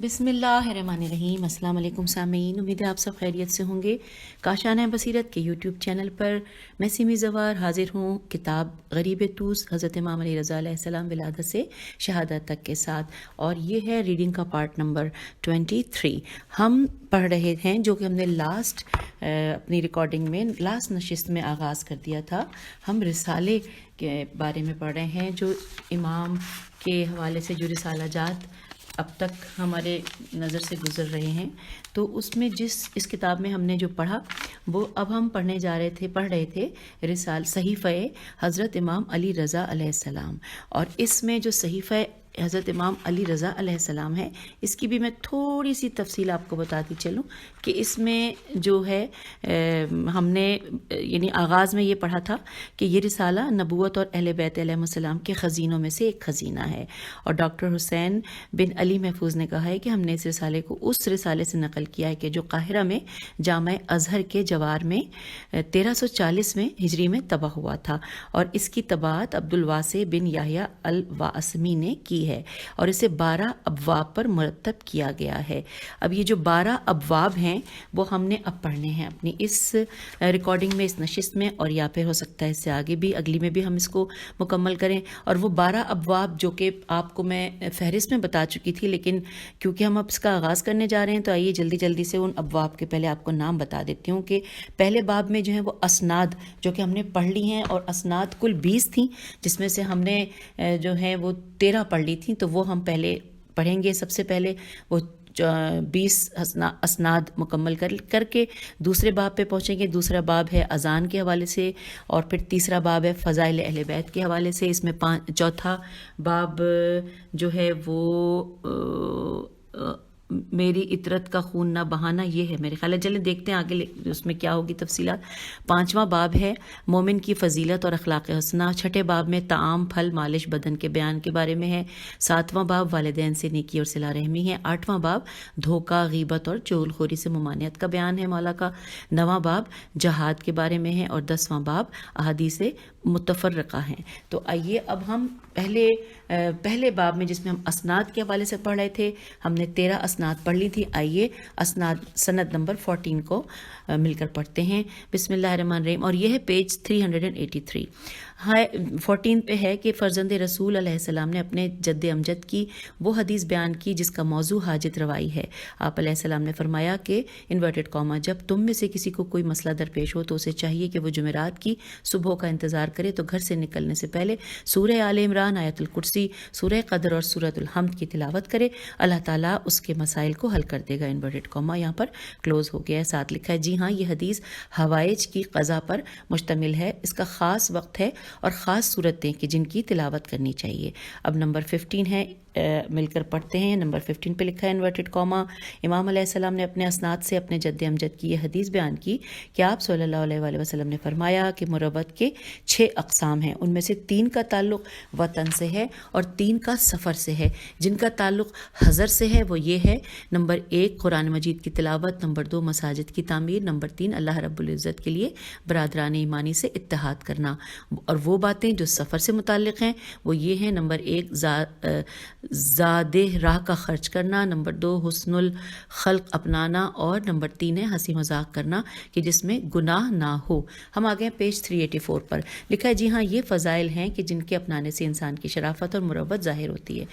بسم اللہ الرحمن الرحیم۔ السلام علیکم سامعین، امید ہے آپ سب خیریت سے ہوں گے۔ کاشانہ بصیرت کے یوٹیوب چینل پر میں سیمی زوار حاضر ہوں کتاب غریب طوس حضرت امام علی رضا علیہ السلام ولادت سے شہادت تک کے ساتھ، اور یہ ہے ریڈنگ کا پارٹ نمبر 23۔ ہم پڑھ رہے ہیں جو کہ ہم نے اپنی ریکارڈنگ میں لاسٹ نشست میں آغاز کر دیا تھا۔ ہم رسالے کے بارے میں پڑھ رہے ہیں، جو امام کے حوالے سے جو رسالہ جات اب تک ہمارے نظر سے گزر رہے ہیں، تو اس میں اس کتاب میں ہم نے جو پڑھا وہ اب ہم پڑھ رہے تھے صحیفہ حضرت امام علی رضا علیہ السلام۔ اور اس میں جو صحیفہ حضرت امام علی رضا علیہ السلام ہے، اس کی بھی میں تھوڑی سی تفصیل آپ کو بتاتی چلوں کہ اس میں جو ہے ہم نے یعنی آغاز میں یہ پڑھا تھا کہ یہ رسالہ نبوت اور اہل بیت علیہ السلام کے خزینوں میں سے ایک خزینہ ہے، اور ڈاکٹر حسین بن علی محفوظ نے کہا ہے کہ ہم نے اس رسالے کو اس رسالے سے نقل کیا ہے کہ جو قاہرہ میں جامع ازہر کے جوار میں 1340 میں ہجری میں طبع ہوا تھا، اور اس کی طباعت عبدالواسع بن یحییٰ الواسمی نے کی ہے، اور اسے 12 ابواب پر مرتب کیا گیا ہے۔ اب یہ جو 12 ابواب ہیں وہ ہم نے اب پڑھنے ہیں اپنی اس ریکارڈنگ میں، اس نشست میں، اور یا پھر ہو سکتا ہے اس سے آگے بھی اگلی میں بھی ہم اس کو مکمل کریں۔ اور وہ 12 ابواب جو کہ آپ کو میں فہرست میں بتا چکی تھی، لیکن کیونکہ ہم اب اس کا آغاز کرنے جا رہے ہیں تو آئیے جلدی سے ان ابواب کے پہلے آپ کو نام بتا دیتی ہوں کہ پہلے باب میں جو ہے وہ اسناد جو کہ ہم نے پڑھ لی ہیں، اور اسناد کل 20 تھیں، جس میں سے ہم نے جو ہے وہ 13 پڑھ لی تھیں، تو وہ ہم پہلے پڑھیں گے۔ سب سے پہلے وہ 20 اسناد مکمل کر کے دوسرے باب پہ پہنچیں گے۔ دوسرا باب ہے اذان کے حوالے سے، اور پھر تیسرا باب ہے فضائل اہل بیت کے حوالے سے۔ اس میں چوتھا باب جو ہے وہ میری عطرت کا خون نہ بہانا، یہ ہے میرے خیال ہے۔ چلیں دیکھتے ہیں آگے اس میں کیا ہوگی تفصیلات۔ 5واں باب ہے مومن کی فضیلت اور اخلاق حسنہ۔ 6 باب میں طعام پھل مالش بدن کے بیان کے بارے میں ہے۔ 7واں باب والدین سے نیکی اور صلہ رحمی ہے۔ 8واں باب دھوکہ، غیبت اور چغل خوری سے ممانعت کا بیان ہے مولا کا۔ 9واں باب جہاد کے بارے میں ہے، اور 10واں باب احادیث متفرقہ ہیں۔ تو آئیے اب ہم پہلے باب میں، جس میں ہم اسناد کے حوالے سے پڑھ رہے تھے، ہم نے 13 اسناد پڑھ لی تھی۔ آئیے سند نمبر 14 کو مل کر پڑھتے ہیں۔ بسم اللہ الرحمن الرحیم، اور یہ ہے پیج 383۔ 14 پہ ہے کہ فرزند رسول علیہ السلام نے اپنے جد امجد کی وہ حدیث بیان کی جس کا موضوع حاجت روائی ہے۔ آپ علیہ السلام نے فرمایا کہ انورٹڈ کاما، جب تم میں سے کسی کو کوئی مسئلہ درپیش ہو تو اسے چاہیے کہ وہ جمعرات کی صبح کا انتظار کرے، تو گھر سے نکلنے سے پہلے سورہ آل عمران، آیت الکرسی، سورہ قدر اور سورۃ الحمد کی تلاوت کرے۔ اللہ تعالیٰ اس کے مسائل کو حل کر دے گا۔ انورٹڈ کاما یہاں پر کلوز ہو گیا ہے۔ ساتھ لکھا ہے جی ہاں، یہ حدیث حوائج کی قضا پر مشتمل ہے۔ اس کا خاص وقت ہے اور خاص صورتیں کہ جن کی تلاوت کرنی چاہیے۔ اب نمبر 15 ہے، مل کر پڑھتے ہیں۔ نمبر 15 پہ لکھا ہے انورٹڈ کاما، امام علیہ السلام نے اپنے اسناد سے اپنے جد امجد کی یہ حدیث بیان کی کہ آپ صلی اللہ علیہ وآلہ وسلم نے فرمایا کہ مربت کے 6 اقسام ہیں، ان میں سے 3 کا تعلق وطن سے ہے اور 3 کا سفر سے ہے۔ جن کا تعلق حضر سے ہے وہ یہ ہے: نمبر 1 قرآن مجید کی تلاوت، نمبر 2 مساجد کی تعمیر، نمبر 3 اللہ رب العزت کے لیے برادران ایمانی سے اتحاد کرنا۔ اور وہ باتیں جو سفر سے متعلق ہیں وہ یہ ہیں: نمبر 1 زادہ راہ کا خرچ کرنا، نمبر 2 حسن الخلق اپنانا، اور نمبر 3 ہے ہنسی مذاق کرنا کہ جس میں گناہ نہ ہو۔ ہم آگے ہیں پیج 384 پر، لکھا ہے جی ہاں، یہ فضائل ہیں کہ جن کے اپنانے سے انسان کی شرافت اور مروت ظاہر ہوتی ہے۔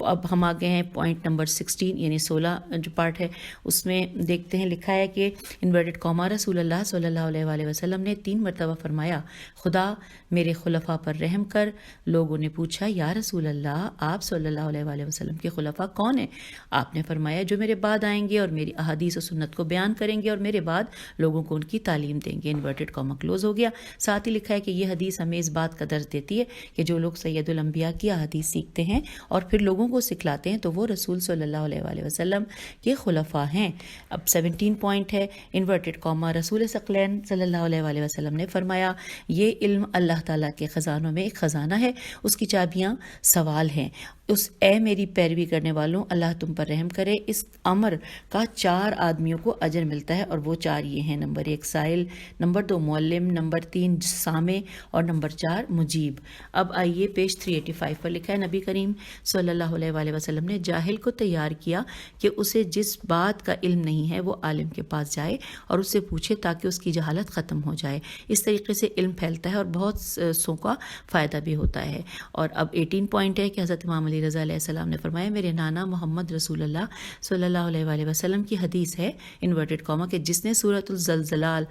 اب ہم آگے ہیں پوائنٹ نمبر 16 یعنی 16 جو پارٹ ہے اس میں دیکھتے ہیں۔ لکھا ہے کہ انورٹڈ کاما رسول اللہ صلی اللہ علیہ وآلہ وسلم نے 3 مرتبہ فرمایا: خدا میرے خلفاء پر رحم کر۔ لوگوں نے پوچھا یا رسول اللہ، آپ صلی اللہ علیہ وآلہ وسلم کے خلفاء کون ہیں؟ آپ نے فرمایا جو میرے بعد آئیں گے اور میری احادیث و سنت کو بیان کریں گے اور میرے بعد لوگوں کو ان کی تعلیم دیں گے۔ انورٹڈ کاما کلوز ہو گیا۔ ساتھ ہی لکھا ہے کہ یہ حدیث ہمیں اس بات کا درس دیتی ہے کہ جو لوگ سید الانبیاء کی احادیث سیکھتے ہیں اور پھر لوگوں کو سکھلاتے ہیں تو وہ رسول صلی اللہ علیہ وآلہ وسلم کے خلفاء ہیں۔ اب 17 پوائنٹ ہے، انورٹڈ کاما رسول ثقلین صلی اللہ علیہ وآلہ وسلم نے فرمایا یہ علم اللہ تعالیٰ کے خزانوں میں ایک خزانہ ہے، اس کی چابیاں سوال ہیں، اس اے میری پیروی کرنے والوں اللہ تم پر رحم کرے، اس امر کا 4 آدمیوں کو اجر ملتا ہے، اور وہ 4 یہ ہیں: نمبر 1 سائل، نمبر 2 معلم، نمبر 3 سامع، اور نمبر 4 مجیب۔ اب آئیے پیج 385 پر لکھا ہے، نبی کریم صلی اللہ علیہ وآلہ وسلم نے جاہل کو تیار کیا کہ اسے جس بات کا علم نہیں ہے وہ عالم کے پاس جائے اور اس سے پوچھے تاکہ اس کی جہالت ختم ہو جائے۔ اس طریقے سے علم پھیلتا ہے اور بہت سو کا فائدہ بھی ہوتا ہے۔ اور اب 18 پوائنٹ ہے کہ حضرت امام علی رضا علیہ السلام نے فرمایا، میرے نانا محمد رسول اللہ صلی اللہ علیہ وآلہ وسلم کی حدیث ہے انورٹڈ کاما کہ جس نے سورۃ الزلزال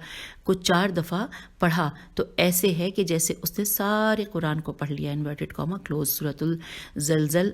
کو 4 دفعہ پڑھا تو ایسے ہے کہ جیسے اس نے سارے قرآن کو پڑھ لیا، انورٹڈ کاما کلوز۔ سورۃ الزلزل،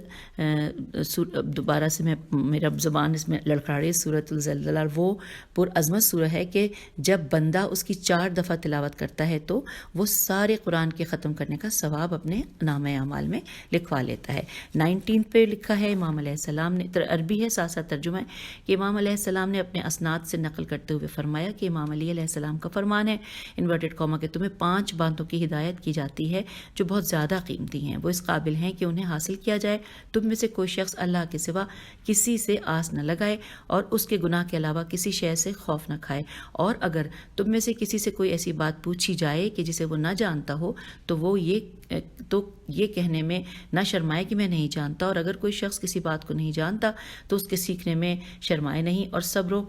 دوبارہ سے میرا زبان اس میں لڑکھڑا رہی، سورۃ الزلزال وہ پرعظمت سورہ ہے کہ جب بندہ اس کی 4 دفعہ تلاوت کرتا ہے تو وہ سارے قرآن کے ختم کرنے کا ثواب اپنے نامہ اعمال میں لکھوا لیتا ہے۔ 19 پہ لکھا ہے، امام علیہ السلام نے، عربی ہے ساتھ ساتھ ترجمہ ہے، کہ امام علیہ السلام نے اپنے اسناد سے نقل کرتے ہوئے فرمایا کہ امام علی علیہ السلام کا فرمان ہے انورٹڈ کاما کہ تمہیں 5 باتوں کی ہدایت کی جاتی ہے جو بہت زیادہ قیمتی ہیں، وہ اس قابل ہیں کہ انہیں حاصل کیا جائے۔ تم میں سے کوئی شخص اللہ کے سوا کسی سے آس نہ لگائے اور اس کے گناہ کے علاوہ کسی شے سے خوف نہ کھائے، اور اگر تم میں سے کسی سے کوئی ایسی بات پوچھی جائے کہ جسے وہ نہ جانتا ہو تو یہ کہنے میں نہ شرمائے کہ میں نہیں جانتا، اور اگر کوئی شخص کسی بات کو نہیں جانتا تو اس کے سیکھنے میں شرمائے نہیں، اور صبر و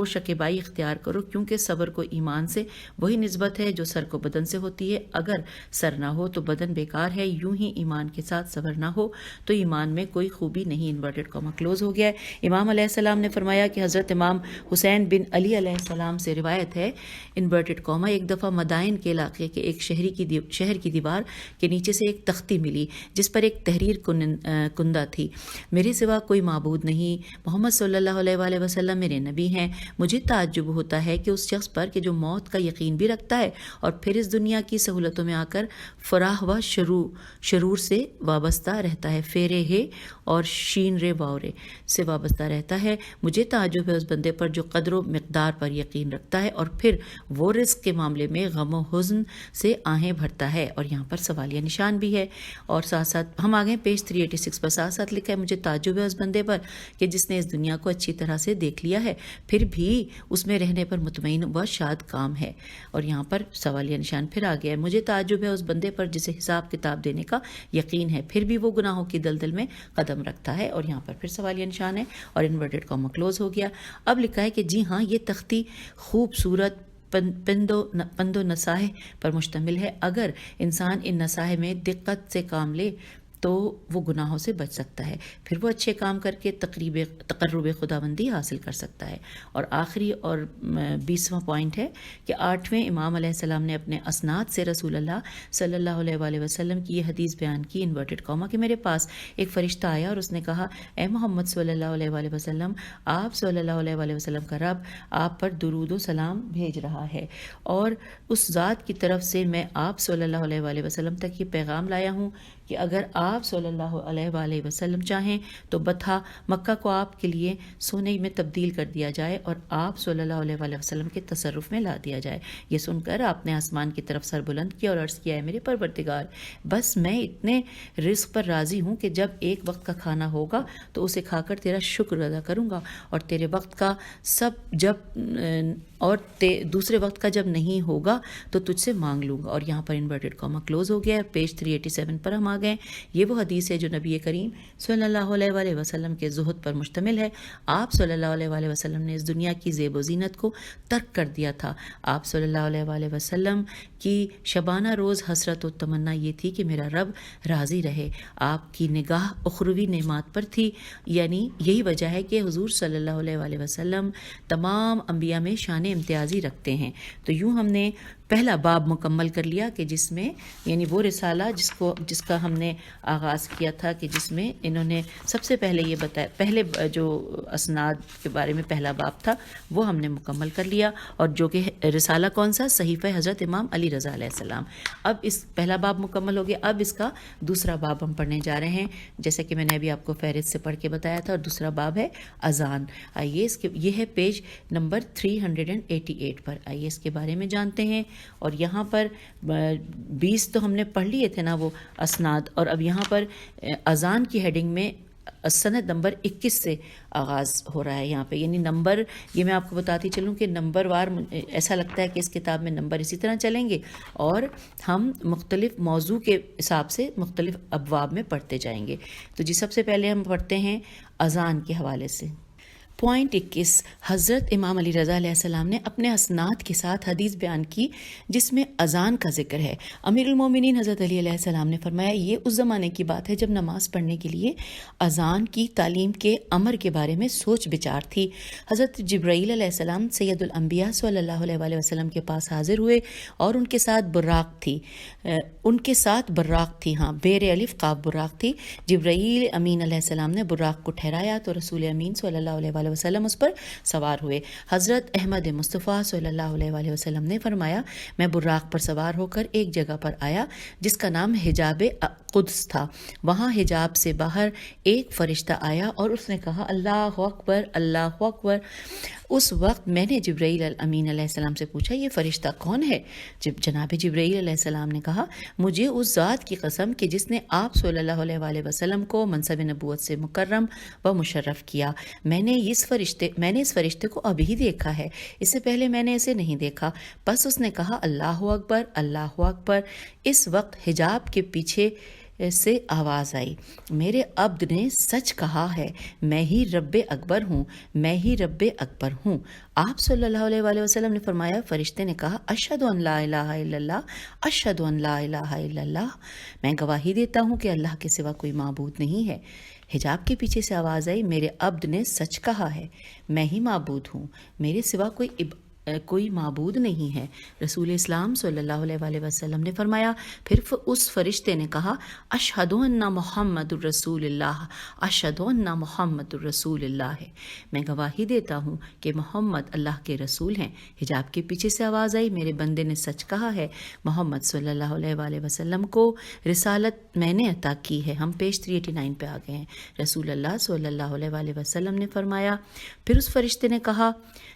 شکیبائی اختیار کرو، کیونکہ صبر کو ایمان سے وہی نسبت ہے جو سر کو بدن سے ہوتی ہے، اگر سر نہ ہو تو بدن بیکار ہے، یوں ہی ایمان کے ساتھ صبر نہ ہو تو ایمان میں کوئی خوبی نہیں۔ انورٹڈ کاما کلوز ہو گیا ہے۔ امام علیہ السلام نے فرمایا کہ حضرت امام حسین بن علی علیہ السلام سے روایت ہے، انورٹڈ کاما، ایک دفعہ مدائن کے علاقے کے ایک شہر کی دیوار کے نیچے سے ایک تختی ملی جس پر ایک تحریر کندہ تھی، میرے سوا کوئی معبود نہیں، محمد صلی اللہ علیہ وآلہ وسلم میرے نبی ہیں۔ مجھے تعجب ہوتا ہے کہ اس شخص پر کہ جو موت کا یقین بھی رکھتا ہے اور پھر اس دنیا کی سہولتوں میں آ کر فراح و شرور سے وابستہ رہتا ہے، فیرے ہے اور شین رے واورے سے وابستہ رہتا ہے، مجھے تعجب ہے اس بندے پر جو قدر و مقدار پر یقین رکھتا ہے اور پھر وہ رزق کے معاملے میں غم و حزن سے آہیں بھرتا ہے۔ اور یہاں پر سوالیہ نشان بھی ہے، اور ساتھ ساتھ ہم آگے پیج 386 پر ساتھ لکھا ہے، مجھے تعجب ہے اس بندے پر کہ جس نے اس دنیا کو اچھی طرح سے دیکھ لیا ہے پھر بھی اس میں رہنے پر مطمئن و شاد کام ہے۔ اور یہاں پر سوالیہ نشان پھر آ گیا ہے، مجھے تعجب ہے اس بندے پر جسے حساب کتاب دینے کا یقین ہے پھر بھی وہ گناہوں کی دلدل میں قدم رکھتا ہے۔ اور یہاں پر پھر سوالیہ نشان ہے اور انورٹڈ کاما کلوز ہو گیا۔ اب لکھا ہے کہ جی ہاں، یہ تختی خوبصورت پند و نصائح پر مشتمل ہے، اگر انسان ان نصائح میں دقت سے کام لے تو وہ گناہوں سے بچ سکتا ہے، پھر وہ اچھے کام کر کے تقرب خداوندی حاصل کر سکتا ہے۔ اور آخری اور 20واں پوائنٹ ہے کہ 8ویں امام علیہ السلام نے اپنے اسناد سے رسول اللہ صلی اللہ علیہ وآلہ وسلم کی یہ حدیث بیان کی، انورٹڈ کاما، کہ میرے پاس ایک فرشتہ آیا اور اس نے کہا، اے محمد صلی اللہ علیہ وآلہ وسلم، آپ صلی اللہ علیہ وآلہ وسلم کا رب آپ پر درود و سلام بھیج رہا ہے، اور اس ذات کی طرف سے میں آپ صلی اللہ علیہ وآلہ وسلم تک یہ پیغام لایا ہوں کہ اگر آپ صلی اللہ علیہ وآلہ وسلم چاہیں تو بطحہ مکہ کو آپ کے لیے سونے میں تبدیل کر دیا جائے اور آپ صلی اللہ علیہ وآلہ وسلم کے تصرف میں لا دیا جائے۔ یہ سن کر آپ نے آسمان کی طرف سر بلند کیا اور عرض کیا، ہے میرے پروردگار، بس میں اتنے رزق پر راضی ہوں کہ جب ایک وقت کا کھانا ہوگا تو اسے کھا کر تیرا شکر ادا کروں گا، اور تیرے وقت کا دوسرے وقت کا جب نہیں ہوگا تو تجھ سے مانگ لوں گا۔ اور یہاں پر انورٹڈ کاما کلوز ہو گیا ہے۔ پیج 387 پر ہم آ گئے۔ یہ وہ حدیث ہے جو نبی کریم صلی اللہ علیہ وآلہ وسلم کے زہد پر مشتمل ہے۔ آپ صلی اللہ علیہ وآلہ وسلم نے اس دنیا کی زیب و زینت کو ترک کر دیا تھا۔ آپ صلی اللہ علیہ وآلہ وسلم کی شبانہ روز حسرت و تمنا یہ تھی کہ میرا رب راضی رہے۔ آپ کی نگاہ اخروی نعمات پر تھی، یعنی یہی وجہ ہے کہ حضور صلی اللہ علیہ وآلہ وسلم تمام انبیاء میں شان امتیازی رکھتے ہیں۔ تو یوں ہم نے پہلا باب مکمل کر لیا کہ جس میں یعنی وہ رسالہ جس کا ہم نے آغاز کیا تھا کہ جس میں انہوں نے سب سے پہلے یہ بتایا، پہلے جو اسناد کے بارے میں پہلا باب تھا وہ ہم نے مکمل کر لیا، اور جو کہ رسالہ کون سا؟ صحیفہ حضرت امام علی رضا علیہ السلام۔ اب اس پہلا باب مکمل ہو گیا، اب اس کا دوسرا باب ہم پڑھنے جا رہے ہیں، جیسا کہ میں نے ابھی آپ کو فہرست سے پڑھ کے بتایا تھا، اور دوسرا باب ہے اذان۔ آئیے یہ ہے پیج نمبر 388 پر، آئیے اس کے بارے میں جانتے ہیں اور یہاں پر 20 تو ہم نے پڑھ لیے تھے نا وہ اسناد، اور اب یہاں پر اذان کی ہیڈنگ میں سند نمبر 21 سے آغاز ہو رہا ہے یہاں پہ، یعنی نمبر، یہ میں آپ کو بتاتی چلوں کہ نمبر وار ایسا لگتا ہے کہ اس کتاب میں نمبر اسی طرح چلیں گے اور ہم مختلف موضوع کے حساب سے مختلف ابواب میں پڑھتے جائیں گے۔ تو جی سب سے پہلے ہم پڑھتے ہیں اذان کے حوالے سے۔ پوائنٹ 21، حضرت امام علی رضا علیہ السلام نے اپنے اسناد کے ساتھ حدیث بیان کی جس میں اذان کا ذکر ہے۔ امیر المومنین حضرت علی علیہ السلام نے فرمایا یہ اس زمانے کی بات ہے جب نماز پڑھنے کے لیے اذان کی تعلیم کے امر کے بارے میں سوچ بچار تھی۔ حضرت جبرائیل علیہ السلام سید الانبیاء صلی اللہ علیہ وآلہ وسلم کے پاس حاضر ہوئے اور ان کے ساتھ براق تھی، بیر الف قاف براق تھی۔ جبرائیل امین علیہ السلام نے براق کو ٹھہرایا تو رسول امین صلی اللہ علیہ وسلم اس پر سوار ہوئے۔ حضرت احمد مصطفیٰ صلی اللہ علیہ وآلہ وسلم نے فرمایا میں براق پر سوار ہو کر ایک جگہ پر آیا جس کا نام حجاب قدس تھا۔ وہاں حجاب سے باہر ایک فرشتہ آیا اور اس نے کہا اللہ اکبر اللہ اکبر۔ اس وقت میں نے جبرائیل امین علیہ السلام سے پوچھا یہ فرشتہ کون ہے؟ جناب جبرائیل علیہ السلام نے کہا مجھے اس ذات کی قسم کہ جس نے آپ صلی اللہ علیہ وآلہ وسلم کو منصب نبوت سے مکرم و مشرف کیا، میں نے اس فرشتے کو ابھی دیکھا ہے، اس سے پہلے میں نے اسے نہیں دیکھا۔ پس اس نے کہا اللہ اکبر اللہ اکبر۔ اس وقت حجاب کے پیچھے سے آواز آئی میرے عبد نے سچ کہا ہے، میں ہی رب اکبر ہوں، میں ہی رب اکبر ہوں۔ آپ صلی اللہ علیہ وآلہ وسلم نے فرمایا، فرشتے نے کہا اشہد ان لا الہ الا اللہ، اشہد ان لا الہ الا اللہ، میں گواہی دیتا ہوں کہ اللہ کے سوا کوئی معبود نہیں ہے۔ حجاب کے پیچھے سے آواز آئی میرے عبد نے سچ کہا ہے، میں ہی معبود ہوں، میرے سوا کوئی معبود نہیں ہے۔ رسول اسلام صلی اللہ علیہ وآلہ وسلم نے فرمایا، پھر اس فرشتے نے کہا اشہد ان محمد الرسول اللہ، اشہد ان محمد الرسول اللہ ہے، میں گواہی دیتا ہوں کہ محمد اللہ کے رسول ہیں۔ حجاب کے پیچھے سے آواز آئی میرے بندے نے سچ کہا ہے، محمد صلی اللہ علیہ وآلہ وسلم کو رسالت میں نے عطا کی ہے۔ ہم پیج 389 پہ آ گئے ہیں۔ رسول اللہ صلی اللہ علیہ وآلہ وسلم نے فرمایا، پھر اس فرشتے نے کہا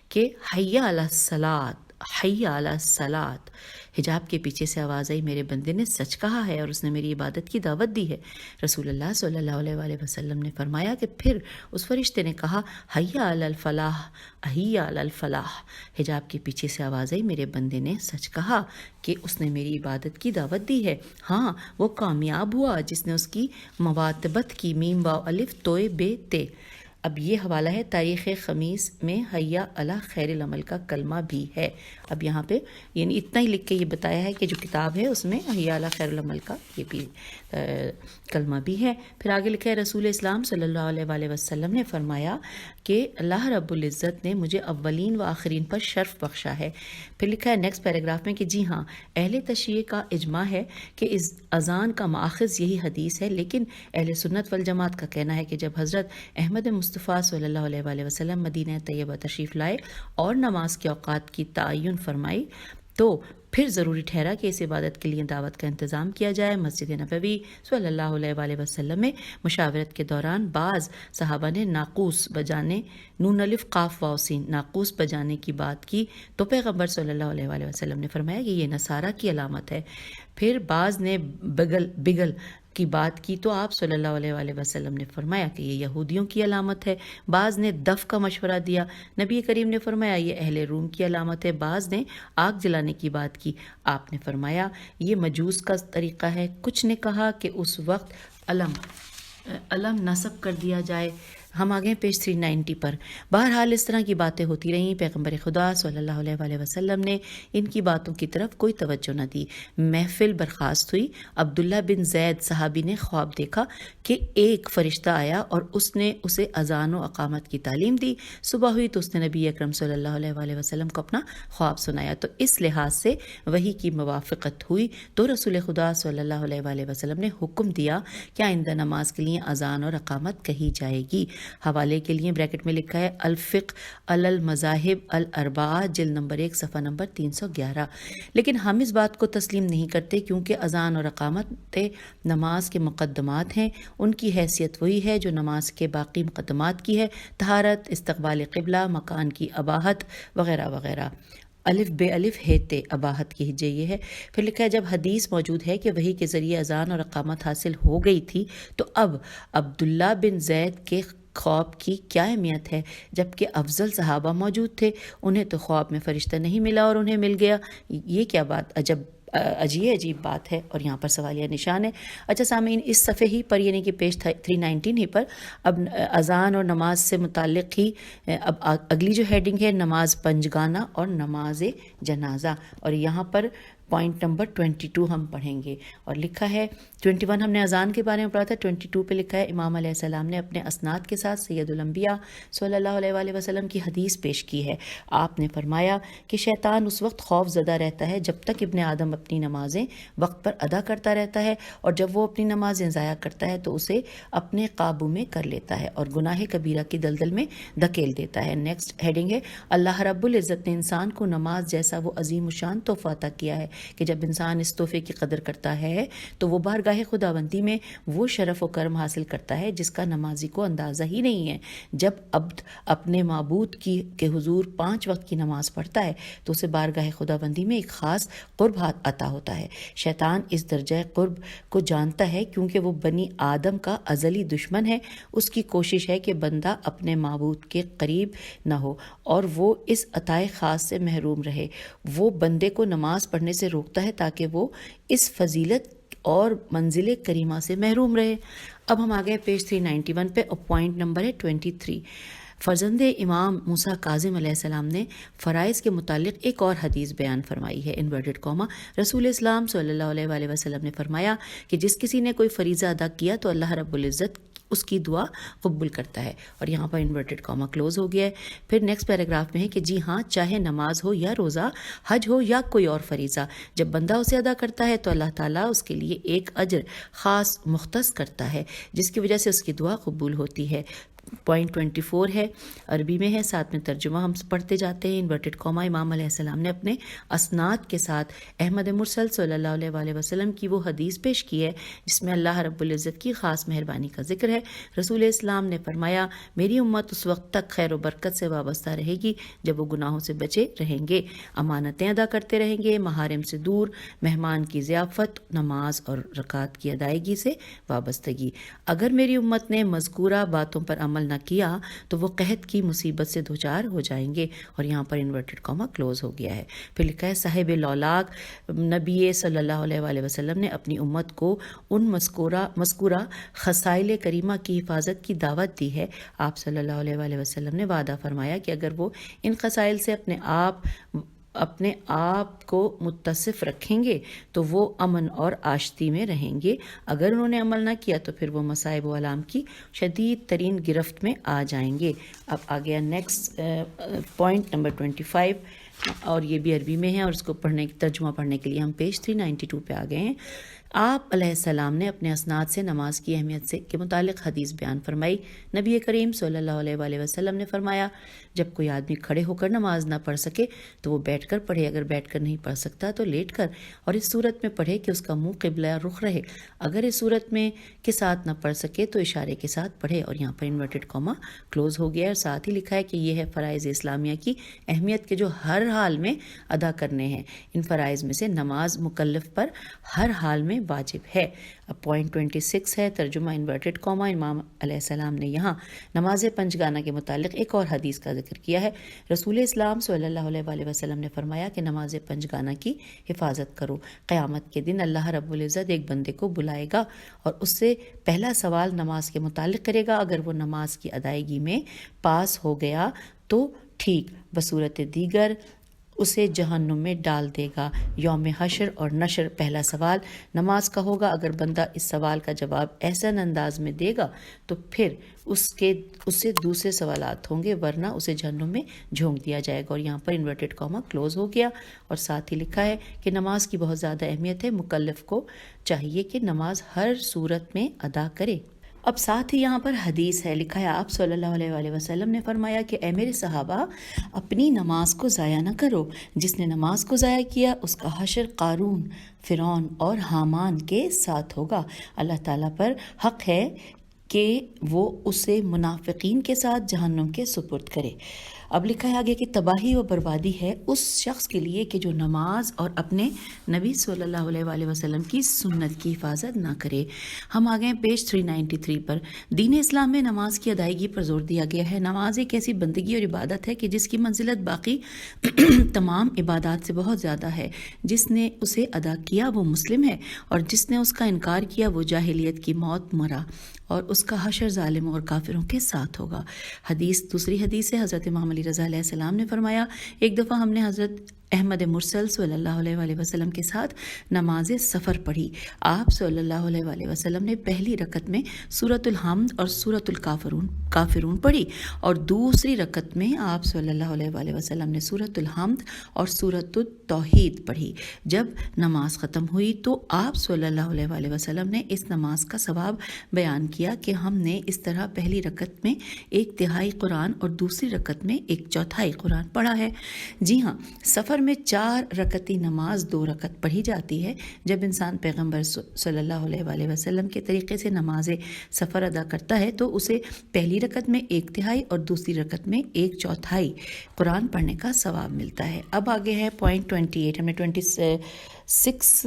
کہ حی علی الصلاۃ، حی علی الصلاۃ۔ حجاب کے پیچھے سے آواز آئی میرے بندے نے سچ کہا ہے اور اس نے میری عبادت کی دعوت دی ہے۔ رسول اللہ صلی اللہ علیہ وآلہ وسلم نے فرمایا کہ پھر اس فرشتے نے کہا حی علی الفلاح، حی علی الفلاح۔ حجاب کے پیچھے سے آواز آئی میرے بندے نے سچ کہا کہ اس نے میری عبادت کی دعوت دی ہے، ہاں وہ کامیاب ہوا جس نے اس کی مواتبت کی، میم واو الف توئے بے تے۔ اب یہ حوالہ ہے تاریخ خمیس میں حیا علی خیر العمل کا کلمہ بھی ہے۔ اب یہاں پہ یعنی اتنا ہی لکھ کے یہ بتایا ہے کہ جو کتاب ہے اس میں حیا علی خیر العمل کا یہ بھی کلمہ بھی ہے۔ پھر آگے لکھا ہے رسول اسلام صلی اللہ علیہ وآلہ وسلم نے فرمایا کہ اللہ رب العزت نے مجھے اولین و آخرین پر شرف بخشا ہے۔ پھر لکھا ہے نیکسٹ پیراگراف میں کہ جی ہاں اہل تشیع کا اجماع ہے کہ اس اذان کا ماخذ یہی حدیث ہے، لیکن اہل سنت والجماعت کا کہنا ہے کہ جب حضرت احمد مصطفیٰ صلی اللہ علیہ وآلہ وسلم مدینہ طیبہ تشریف لائے اور نماز کے اوقات کی تعین فرمائی تو پھر ضروری ٹھہرا کہ اس عبادت کے لیے دعوت کا انتظام کیا جائے۔ مسجد نبوی صلی اللہ علیہ وآلہ وسلم میں مشاورت کے دوران بعض صحابہ نے ناقوس بجانے، نون الف قاف واو سین، ناقوس بجانے کی بات کی تو پیغمبر صلی اللہ علیہ وآلہ وسلم نے فرمایا کہ یہ نصارہ کی علامت ہے۔ پھر بعض نے بگل کی بات کی تو آپ صلی اللہ علیہ وآلہ وسلم نے فرمایا کہ یہ یہودیوں کی علامت ہے۔ بعض نے دف کا مشورہ دیا، نبی کریم نے فرمایا یہ اہل روم کی علامت ہے۔ بعض نے آگ جلانے کی بات کی، آپ نے فرمایا یہ مجوس کا طریقہ ہے۔ کچھ نے کہا کہ اس وقت علم نصب کر دیا جائے۔ ہم آگے پیج 390 پر۔ بہرحال اس طرح کی باتیں ہوتی رہیں، پیغمبر خدا صلی اللہ علیہ وآلہ وسلم نے ان کی باتوں کی طرف کوئی توجہ نہ دی۔ محفل برخاست ہوئی۔ عبداللہ بن زید صحابی نے خواب دیکھا کہ ایک فرشتہ آیا اور اس نے اسے اذان و اقامت کی تعلیم دی۔ صبح ہوئی تو اس نے نبی اکرم صلی اللہ علیہ وآلہ وسلم کو اپنا خواب سنایا تو اس لحاظ سے وحی کی موافقت ہوئی تو رسول خدا صلی اللہ علیہ وآلہ وسلم نے حکم دیا کہ آئندہ نماز کے لیے اذان اور اقامت کہی جائے گی۔ حوالے کے لیے بریکٹ میں لکھا ہے الفقہ علی المذاہب الاربعہ جلد نمبر 1 صفحہ نمبر 311۔ لیکن ہم اس بات کو تسلیم نہیں کرتے کیونکہ اذان اور اقامت نماز کے مقدمات ہیں، ان کی حیثیت وہی ہے جو نماز کے باقی مقدمات کی ہے، طہارت، استقبال قبلہ، مکان کی اباحت وغیرہ وغیرہ۔ الف بے الف ہے تے اباہت کی ہجے یہ ہے۔ پھر لکھا ہے جب حدیث موجود ہے کہ وحی کے ذریعے اذان اور اقامت حاصل ہو گئی تھی تو اب عبداللہ بن زید کے خواب کی کیا اہمیت ہے، جبکہ افضل صحابہ موجود تھے، انہیں تو خواب میں فرشتہ نہیں ملا اور انہیں مل گیا، یہ کیا بات عجیب بات ہے، اور یہاں پر سوالیہ نشان ہے۔ اچھا سامعین، اس صفحے ہی پر یعنی کہ پیج 319 ہی پر اب اذان اور نماز سے متعلق ہی اب اگلی جو ہیڈنگ ہے نماز پنجگانہ اور نماز جنازہ، اور یہاں پر پوائنٹ نمبر 22 ہم پڑھیں گے، اور لکھا ہے 21 ہم نے اذان کے بارے میں پڑھا تھا، 22 پہ لکھا ہے امام علیہ السلام نے اپنے اسناد کے ساتھ سید الانبیاء صلی اللہ علیہ وآلہ وسلم کی حدیث پیش کی ہے۔ آپ نے فرمایا کہ شیطان اس وقت خوف زدہ رہتا ہے جب تک ابن آدم اپنی نمازیں وقت پر ادا کرتا رہتا ہے، اور جب وہ اپنی نمازیں ضائع کرتا ہے تو اسے اپنے قابو میں کر لیتا ہے اور گناہ کبیرہ کی دلدل میں دھکیل دیتا ہے۔ نیکسٹ ہیڈنگ ہے اللہ رب العزت نے انسان کو نماز جیسا وہ عظیم الشان تحفہ عطا کیا ہے کہ جب انسان اس تحفے کی قدر کرتا ہے تو وہ بارگاہ خداوندی میں وہ شرف و کرم حاصل کرتا ہے جس کا نمازی کو اندازہ ہی نہیں ہے۔ جب عبد اپنے معبود کے حضور 5 وقت کی نماز پڑھتا ہے تو اسے بارگاہ خداوندی میں ایک خاص قرب عطا ہوتا ہے۔ شیطان اس درجہ قرب کو جانتا ہے کیونکہ وہ بنی آدم کا ازلی دشمن ہے۔ اس کی کوشش ہے کہ بندہ اپنے معبود کے قریب نہ ہو اور وہ اس عطائے خاص سے محروم رہے۔ وہ بندے کو نماز پڑھنے سے روکتا ہے تاکہ وہ اس فضیلت اور منزل کریمہ سے محروم رہے۔ اب ہم آگئے پیج 391 پہ، اور پوائنٹ نمبر ہے 23۔ فرزند امام موسیٰ کاظم علیہ السلام نے فرائض کے متعلق ایک اور حدیث بیان فرمائی ہے، انورٹڈ کاما۔ رسول اسلام صلی اللہ علیہ وآلہ وسلم نے فرمایا کہ جس کسی نے کوئی فریضہ ادا کیا تو اللہ رب العزت اس کی دعا قبول کرتا ہے، اور یہاں پر انورٹڈ کاما کلوز ہو گیا ہے۔ پھر نیکسٹ پیراگراف میں ہے کہ جی ہاں، چاہے نماز ہو یا روزہ، حج ہو یا کوئی اور فریضہ، جب بندہ اسے ادا کرتا ہے تو اللہ تعالیٰ اس کے لیے ایک اجر خاص مختص کرتا ہے جس کی وجہ سے اس کی دعا قبول ہوتی ہے۔ پوائنٹ 24 ہے، عربی میں ہے، ساتھ میں ترجمہ ہم پڑھتے جاتے ہیں۔ انورٹڈ کاما امام علیہ السلام نے اپنے اسناد کے ساتھ احمد مرسل صلی اللہ علیہ وآلہ وسلم کی وہ حدیث پیش کی ہے جس میں اللہ رب العزت کی خاص مہربانی کا ذکر ہے۔ رسول اسلام نے فرمایا میری امت اس وقت تک خیر و برکت سے وابستہ رہے گی جب وہ گناہوں سے بچے رہیں گے، امانتیں ادا کرتے رہیں گے، محارم سے دور، مہمان کی ضیافت، نماز اور رکعات کی ادائیگی سے وابستگی۔ اگر میری امت نے مذکورہ باتوں پر عمل نہ کیا تو وہ قحط کی مصیبت سے دوچار ہو جائیں گے، اور یہاں پر انورٹڈ کاما کلوز ہو گیا ہے۔ پھر لکھا ہے صاحب لولاک نبی صلی اللہ علیہ وآلہ وسلم نے اپنی امت کو ان مذکورہ خصائل کریمہ کی حفاظت کی دعوت دی ہے۔ آپ صلی اللہ علیہ وآلہ وسلم نے وعدہ فرمایا کہ اگر وہ ان خصائل سے اپنے آپ کو متصف رکھیں گے تو وہ امن اور آشتی میں رہیں گے، اگر انہوں نے عمل نہ کیا تو پھر وہ مصائب و علام کی شدید ترین گرفت میں آ جائیں گے۔ اب آ گیا نیکسٹ پوائنٹ نمبر 25، اور یہ بھی عربی میں ہے، اور اس کو ترجمہ پڑھنے کے لیے ہم پیج 392 پہ آ گئے ہیں۔ آپ علیہ السلام نے اپنے اسناد سے نماز کی اہمیت کے متعلق حدیث بیان فرمائی۔ نبی کریم صلی اللہ علیہ وآلہ وسلم نے فرمایا جب کوئی آدمی کھڑے ہو کر نماز نہ پڑھ سکے تو وہ بیٹھ کر پڑھے، اگر بیٹھ کر نہیں پڑھ سکتا تو لیٹ کر، اور اس صورت میں پڑھے کہ اس کا منہ قبلہ رخ رہے، اگر اس صورت میں کے ساتھ نہ پڑھ سکے تو اشارے کے ساتھ پڑھے، اور یہاں پر انورٹڈ کاما کلوز ہو گیا ہے، اور ساتھ ہی لکھا ہے کہ یہ ہے فرائض اسلامیہ کی اہمیت کے جو ہر حال میں ادا کرنے ہیں۔ ان فرائض میں سے نماز مکلف پر ہر حال میں واجب ہے۔ اب پوائنٹ 26 ہے، ترجمہ انورٹڈ کاما۔ امام علیہ السلام نے یہاں نماز پنجگانہ کے متعلق ایک اور حدیث کا ذکر کیا ہے۔ رسول اسلام صلی اللہ علیہ وآلہ وسلم نے فرمایا کہ نماز پنجگانہ کی حفاظت کرو، قیامت کے دن اللہ رب العزت ایک بندے کو بلائے گا اور اس سے پہلا سوال نماز کے متعلق کرے گا، اگر وہ نماز کی ادائیگی میں پاس ہو گیا تو ٹھیک، بصورت دیگر اسے جہنم میں ڈال دے گا۔ یوم حشر اور نشر پہلا سوال نماز کا ہوگا، اگر بندہ اس سوال کا جواب احسن انداز میں دے گا تو پھر اس سے دوسرے سوالات ہوں گے، ورنہ اسے جہنم میں جھونک دیا جائے گا، اور یہاں پر انورٹڈ کاما کلوز ہو گیا۔ اور ساتھ ہی لکھا ہے کہ نماز کی بہت زیادہ اہمیت ہے، مکلف کو چاہیے کہ نماز ہر صورت میں ادا کرے۔ اب ساتھ ہی یہاں پر حدیث ہے، لکھا ہے آپ صلی اللہ علیہ وآلہ وسلم نے فرمایا کہ اے میرے صحابہ، اپنی نماز کو ضائع نہ کرو، جس نے نماز کو ضائع کیا اس کا حشر قارون، فرعون اور حامان کے ساتھ ہوگا۔ اللہ تعالیٰ پر حق ہے کہ وہ اسے منافقین کے ساتھ جہنم کے سپرد کرے۔ اب لکھا ہے آگے کہ تباہی و بربادی ہے اس شخص کے لیے کہ جو نماز اور اپنے نبی صلی اللہ علیہ وآلہ وسلم کی سنت کی حفاظت نہ کرے۔ ہم آگے ہیں پیج 393 پر۔ دین اسلام میں نماز کی ادائیگی پر زور دیا گیا ہے۔ نماز ایک ایسی بندگی اور عبادت ہے کہ جس کی منزلت باقی تمام عبادات سے بہت زیادہ ہے۔ جس نے اسے ادا کیا وہ مسلم ہے، اور جس نے اس کا انکار کیا وہ جاہلیت کی موت مرا، اور اس کا حشر ظالموں اور کافروں کے ساتھ ہوگا۔ دوسری حدیث ہے، حضرت امام علی رضا علیہ السلام نے فرمایا، ایک دفعہ ہم نے حضرت احمد مرسل صلی اللہ علیہ وآلہ وسلم کے ساتھ نماز سفر پڑھی۔ آپ صلی اللہ علیہ وآلہ وسلم نے پہلی رکعت میں سورۃ الحمد اور سورۃ الکافرون پڑھی، اور دوسری رکعت میں آپ صلی اللہ علیہ وآلہ وسلم نے سورۃ الحمد اور سورۃ التوحید پڑھی۔ جب نماز ختم ہوئی تو آپ صلی اللہ علیہ وآلہ وسلم نے اس نماز کا ثواب بیان کیا کہ ہم نے اس طرح پہلی رکعت میں 1/3 قرآن اور دوسری رکعت میں 1/4 قرآن پڑھا ہے۔ جی ہاں، سفر میں 4 رکعتی نماز 2 رکعت پڑھی جاتی ہے۔ جب انسان پیغمبر صلی اللہ علیہ وآلہ وسلم کے طریقے سے نماز سفر ادا کرتا ہے تو اسے پہلی رکعت میں 1/3 اور دوسری رکعت میں 1/4 قرآن پڑھنے کا ثواب ملتا ہے۔ اب آگے ہے پوائنٹ 28۔ ہم نے 26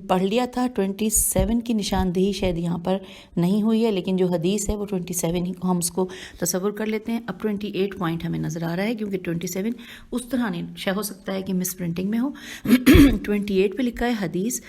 پڑھ لیا تھا، 27 کی نشاندہی شاید یہاں پر نہیں ہوئی ہے، لیکن جو حدیث ہے وہ 27 ہی ہم اس کو تصور کر لیتے ہیں۔ اب 28 پوائنٹ ہمیں نظر آ رہا ہے، کیونکہ 27 اس طرح نہیں ہو سکتا ہے کہ مس پرنٹنگ میں ہو۔ 28 پہ لکھا ہے حدیث،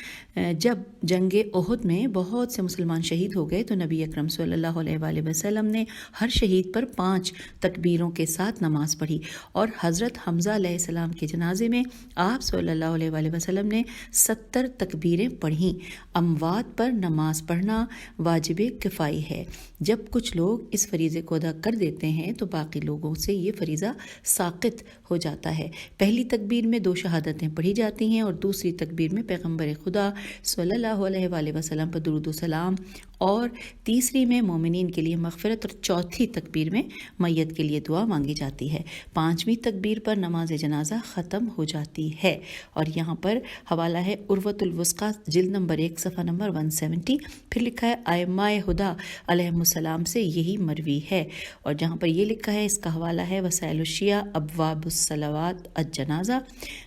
جب جنگ احد میں بہت سے مسلمان شہید ہو گئے تو نبی اکرم صلی اللہ علیہ وآلہ وسلم نے ہر شہید پر 5 تکبیروں کے ساتھ نماز پڑھی، اور حضرت حمزہ علیہ السلام کے جنازے میں آپ صلی اللہ علیہ وآلہ وسلم نے 70 تکبیریں پڑھیں۔ اموات پر نماز پڑھنا واجب کفائی ہے۔ جب کچھ لوگ اس فریضے کو ادا کر دیتے ہیں تو باقی لوگوں سے یہ فریضہ ساقط ہو جاتا ہے۔ پہلی تکبیر میں 2 شہادتیں پڑھی جاتی ہیں، اور دوسری تکبیر میں پیغمبر خدا صلی اللہ علیہ وآلہ وسلم پر درود و سلام، اور تیسری میں مومنین کے لیے مغفرت، اور چوتھی تکبیر میں میت کے لیے دعا مانگی جاتی ہے۔ 5ویں تکبیر پر نماز جنازہ ختم ہو جاتی ہے۔ اور یہاں پر حوالہ ہے عروۃ الوثقیٰ جلد نمبر 1 صفحہ نمبر 170۔ پھر لکھا ہے ائمہ ہدیٰ علیہم السلام سے یہی مروی ہے، اور جہاں پر یہ لکھا ہے اس کا حوالہ ہے وسائل الشیعہ ابواب الصلوات الجنازہ۔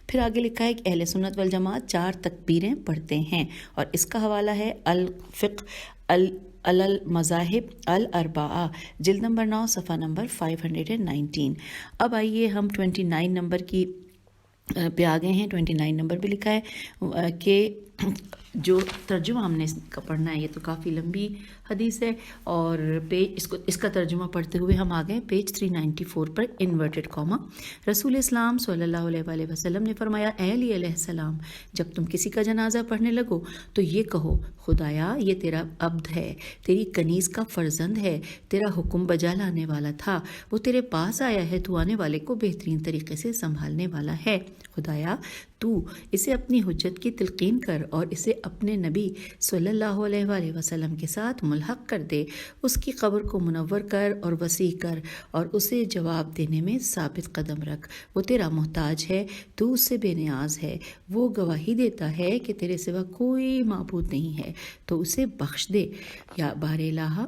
پھر آگے لکھا ہے کہ اہل سنت والجماعت 4 تکبیریں پڑھتے ہیں، اور اس کا حوالہ ہے الفقہ المذاہب الاربعہ جلد نمبر 9 صفحہ نمبر 519۔ اب آئیے ہم 29 نمبر کی پہ آ گئے ہیں۔ 29 نمبر بھی لکھا ہے کہ جو ترجمہ ہم نے اس کا پڑھنا ہے، یہ تو کافی لمبی حدیث ہے، اور اس کا ترجمہ پڑھتے ہوئے ہم آ گئے پیج 394 پر انورٹڈ کاما۔ رسول اسلام صلی اللہ علیہ وآلہ وسلم نے فرمایا، اے علی علیہ السلام، جب تم کسی کا جنازہ پڑھنے لگو تو یہ کہو، خدایا یہ تیرا عبد ہے، تیری کنیز کا فرزند ہے، تیرا حکم بجا لانے والا تھا، وہ تیرے پاس آیا ہے، تو آنے والے کو بہترین طریقے سے سنبھالنے والا ہے۔ خدایا تو اسے اپنی حجت کی تلقین کر اور اسے اپنے نبی صلی اللہ علیہ وآلہ وسلم کے ساتھ ملحق کر دے، اس کی قبر کو منور کر اور وسیع کر، اور اسے جواب دینے میں ثابت قدم رکھ۔ وہ تیرا محتاج ہے، تو اس سے بے نیاز ہے، وہ گواہی دیتا ہے کہ تیرے سوا کوئی معبود نہیں ہے، تو اسے بخش دے۔ یا بار الہ،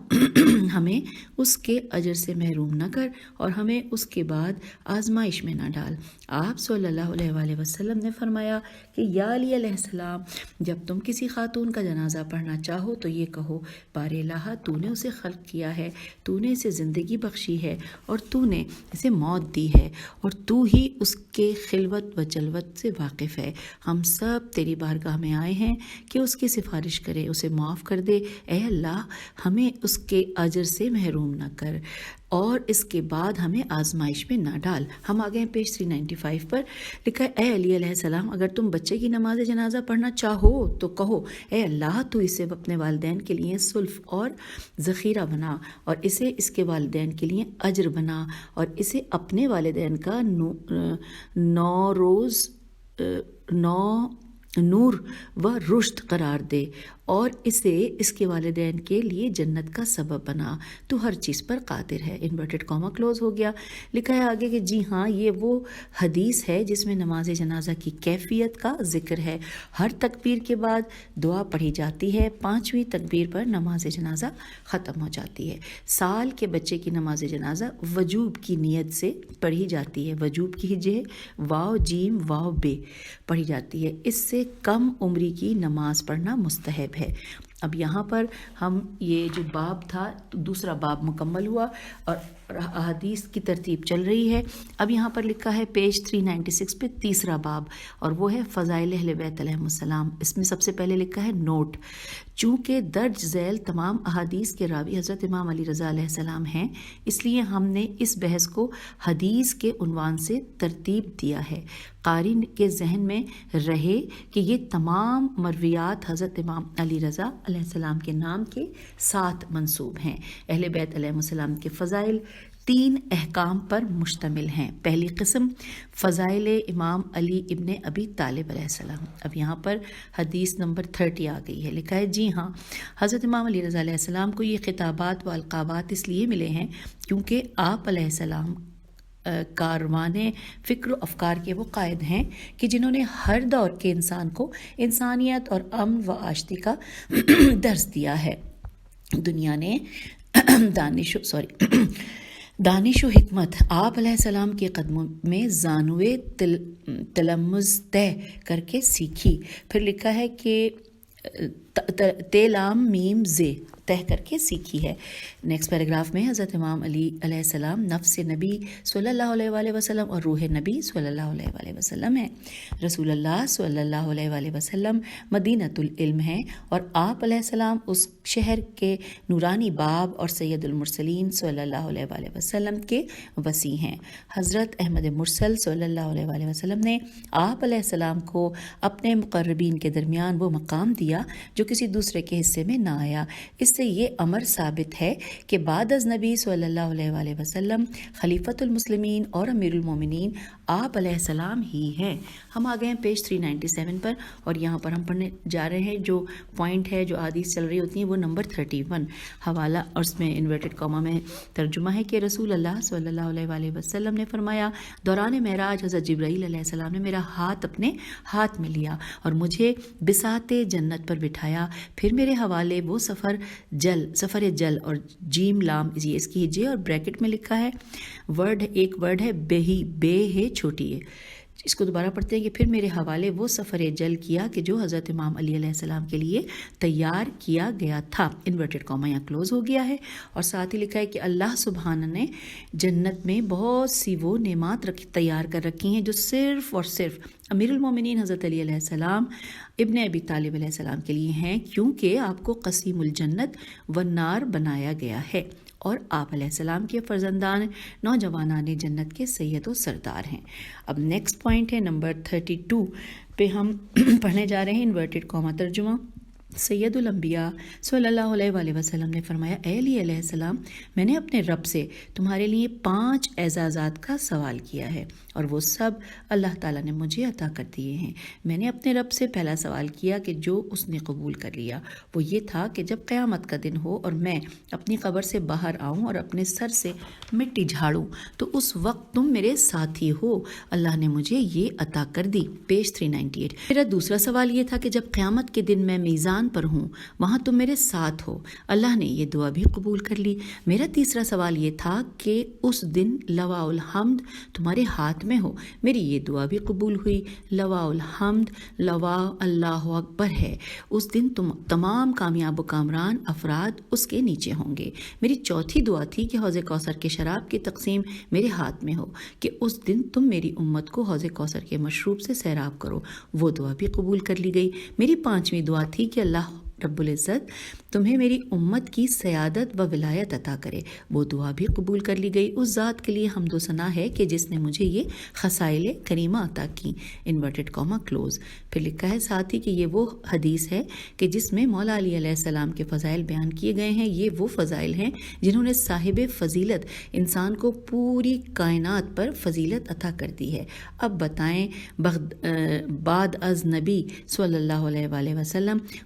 ہمیں اس کے اجر سے محروم نہ کر، اور ہمیں اس کے بعد آزمائش میں نہ ڈال۔ آپ صلی اللہ علیہ وآلہ وسلم نے فرمایا کہ یا علی علیہ السلام، جب تم کسی خاتون کا جنازہ پڑھنا چاہو تو یہ کہو، بار الہ، تو نے اسے خلق کیا ہے، تو نے اسے زندگی بخشی ہے، اور تو نے اسے موت دی ہے، اور تو ہی اس کے خلوت و جلوت سے واقف ہے۔ ہم سب تیری بارگاہ میں آئے ہیں کہ اس کی سفارش کرے، اسے معاف کر دے۔ اے اللہ، ہمیں اس کے اجر سے محروم نہ کر، اور اس کے بعد ہمیں آزمائش میں نہ ڈال۔ ہم آگے ہیں پیج 395 پر، لکھا ہے اے علی علیہ السلام، اگر تم بچے کی نماز جنازہ پڑھنا چاہو تو کہو، اے اللہ، تو اسے اپنے والدین کے لیے سلف اور ذخیرہ بنا، اور اسے اس کے والدین کے لیے اجر بنا، اور اسے اپنے والدین کا نور و رشد قرار دے، اور اسے اس کے والدین کے لیے جنت کا سبب بنا، تو ہر چیز پر قادر ہے۔ انورٹڈ کاما کلوز ہو گیا۔ لکھا ہے آگے کہ جی ہاں یہ وہ حدیث ہے جس میں نماز جنازہ کی کیفیت کا ذکر ہے۔ ہر تکبیر کے بعد دعا پڑھی جاتی ہے، 5ویں تکبیر پر نماز جنازہ ختم ہو جاتی ہے۔ سال کے بچے کی نماز جنازہ وجوب کی نیت سے پڑھی جاتی ہے۔ وجوب کی ہجے واو جیم واو بے پڑھی جاتی ہے۔ اس سے کم عمری کی نماز پڑھنا مستحب ہے۔ اب یہاں پر ہم یہ جو باب تھا دوسرا باب مکمل ہوا اور احادیث کی ترتیب چل رہی ہے۔ اب یہاں پر لکھا ہے پیج 396 پہ تیسرا باب، اور وہ ہے فضائل اہل بیت علیہم السلام۔ اس میں سب سے پہلے لکھا ہے نوٹ، چونکہ درج ذیل تمام احادیث کے راوی حضرت امام علی رضا علیہ السلام ہیں، اس لیے ہم نے اس بحث کو حدیث کے عنوان سے ترتیب دیا ہے۔ قاری کے ذہن میں رہے کہ یہ تمام مرویات حضرت امام علی رضا علیہ السلام کے نام کے ساتھ منسوب ہیں۔ اہل بیت علیہ السلام کے فضائل 3 احکام پر مشتمل ہیں۔ پہلی قسم فضائل امام علی ابن ابی طالب علیہ السلام۔ اب یہاں پر حدیث نمبر 30 آ گئی ہے۔ لکھا ہے جی ہاں حضرت امام علی رضا علیہ السلام کو یہ خطابات و القابات اس لیے ملے ہیں کیونکہ آپ علیہ السلام کاروان فکر و افکار کے وہ قائد ہیں کہ جنہوں نے ہر دور کے انسان کو انسانیت اور امن و آشتی کا درس دیا ہے۔ دنیا نے دانش و حکمت آپ علیہ السلام کے قدموں میں زانوے تلمذ طے کر کے سیکھی۔ پھر لکھا ہے کہ تیلام میم زے طے کر کے سیکھی ہے۔ نیکسٹ پیراگراف میں حضرت امام علی علیہ السلام نفس نبی صلی اللہ علیہ وآلہ وسلم اور روح نبی صلی اللہ علیہ وآلہ وسلم ہیں۔ رسول اللہ صلی اللہ علیہ وآلہ وسلم مدینۃ العلم ہیں اور آپ علیہ السلام اس شہر کے نورانی باب اور سید المرسلین صلی اللہ علیہ وآلہ وسلم کے وسیع ہیں۔ حضرت احمد مرسل صلی اللہ علیہ وآلہ وسلم نے آپ علیہ السلام کو اپنے مقربین کے درمیان وہ مقام دیا جو کسی دوسرے کے حصے میں نہ آیا۔ اس سے یہ امر ثابت ہے کہ بعد از نبی صلی اللہ علیہ وآلہ وسلم خلیفۃ المسلمین اور امیر المومنین آپ علیہ السلام ہی ہیں۔ ہم آ گئے ہیں پیج 397 پر، اور یہاں پر ہم پڑھنے جا رہے ہیں جو پوائنٹ ہے جو حدیث چل رہی ہوتی ہیں وہ نمبر 31 حوالہ، اور اس میں انورٹڈ کاما میں ترجمہ ہے کہ رسول اللہ صلی اللہ علیہ وآلہ وسلم نے فرمایا دوران معراج حضرت جبرائیل علیہ السلام نے میرا ہاتھ اپنے ہاتھ میں لیا اور مجھے بساط جنت پر بٹھایا، پھر میرے حوالے وہ سفر جل اور جیم لام یہ اس کی ہجے اور بریکٹ میں لکھا ہے ایک ورڈ ہے بے ہے چھوٹی ہے، اس کو دوبارہ پڑھتے ہیں کہ پھر میرے حوالے وہ سفر جل کیا کہ جو حضرت امام علی علیہ السلام کے لیے تیار کیا گیا تھا۔ انورٹڈ کاما یہاں کلوز ہو گیا ہے، اور ساتھ ہی لکھا ہے کہ اللہ سبحانہ نے جنت میں بہت سی وہ نعمات تیار کر رکھی ہیں جو صرف اور صرف امیر المومنین حضرت علی علیہ السلام ابن ابی طالب علیہ السلام کے لیے ہیں، کیونکہ آپ کو قسیم الجنت والنار بنایا گیا ہے اور آپ علیہ السلام کے فرزندان نوجوانان جنت کے سید و سردار ہیں۔ اب نیکسٹ پوائنٹ ہے نمبر 32 پہ ہم پڑھنے جا رہے ہیں انورٹڈ کاما ترجمہ۔ سید الانبیاء صلی اللہ علیہ وآلہ وسلم نے فرمایا اے علی علیہ السلام، میں نے اپنے رب سے تمہارے لیے 5 اعزازات کا سوال کیا ہے اور وہ سب اللہ تعالیٰ نے مجھے عطا کر دیے ہیں۔ میں نے اپنے رب سے پہلا سوال کیا کہ جو اس نے قبول کر لیا وہ یہ تھا کہ جب قیامت کا دن ہو اور میں اپنی قبر سے باہر آؤں اور اپنے سر سے مٹی جھاڑوں تو اس وقت تم میرے ساتھی ہو۔ اللہ نے مجھے یہ عطا کر دی۔ پیج 398۔ میرا دوسرا سوال یہ تھا کہ جب قیامت کے دن میں میزان پر ہوں وہاں تم میرے ساتھ ہو۔ اللہ نے یہ دعا بھی قبول کر لی۔ میرا تیسرا سوال یہ تھا کہ اس دن لواء الحمد تمہارے ہاتھ میں ہو۔ میری یہ دعا بھی قبول ہوئی۔ لواء الحمد لواء اللہ اکبر ہے۔ اس دن تم تمام کامیاب و کامران افراد اس کے نیچے ہوں گے۔ میری چوتھی دعا تھی کہ حوض کوثر کے شراب کی تقسیم میرے ہاتھ میں ہو کہ اس دن تم میری امت کو حوض کوثر کے مشروب سے سیراب کرو۔ وہ دعا بھی قبول کر لی گئی۔ میری 5ویں دعا تھی کہ اللہ رب العزت تمہیں میری امت کی سیادت و ولایت عطا کرے۔ وہ دعا بھی قبول کر لی گئی۔ اس ذات کے لیے حمد و ثنا ہے کہ جس نے مجھے یہ خصائل کریمہ عطا کی۔ Inverted comma close. پھر لکھا ہے ساتھ ہی کہ یہ وہ حدیث ہے کہ جس میں مولا علی علیہ السلام کے فضائل بیان کیے گئے ہیں۔ یہ وہ فضائل ہیں جنہوں نے صاحب فضیلت انسان کو پوری کائنات پر فضیلت عطا کر دی ہے۔ اب بتائیں بعد از نبی صلی اللہ علیہ وآلہ وسلم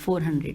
400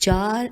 4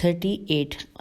38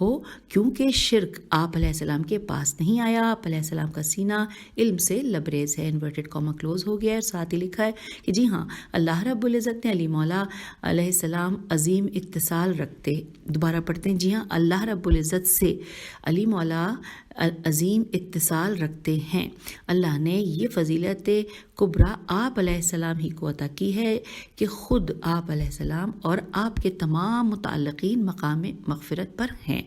ہو، کیونکہ شرک آپ علیہ السلام کے پاس نہیں آیا۔ آپ علیہ السلام کا سینہ علم سے لبریز ہے۔ انورٹڈ کاما کلوز ہو گیا ہے۔ ساتھ ہی لکھا ہے کہ جی ہاں، اللہ رب العزت نے علی مولا علیہ السلام عظیم اتصال رکھتے، دوبارہ پڑھتے ہیں، جی ہاں، اللہ رب العزت سے علی مولا عظیم اتصال رکھتے ہیں۔ اللہ نے یہ فضیلت کبریٰ آپ علیہ السلام ہی کو عطا کی ہے کہ خود آپ علیہ السلام اور آپ کے تمام متعلقین مقام مغفرت پر ہیں۔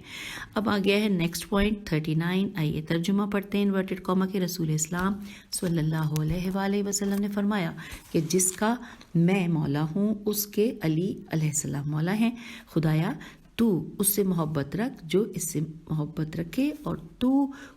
اب آ گیا ہے نیکسٹ پوائنٹ 39۔ آئیے ترجمہ پڑھتے ہیں انورٹڈ کاما کے۔ رسول اسلام صلی اللہ علیہ وآلہ وسلم نے فرمایا کہ جس کا میں مولا ہوں اس کے علی علیہ السلام مولا ہیں۔ خدایا تو اس سے محبت رکھ جو اس سے محبت رکھے، اور تو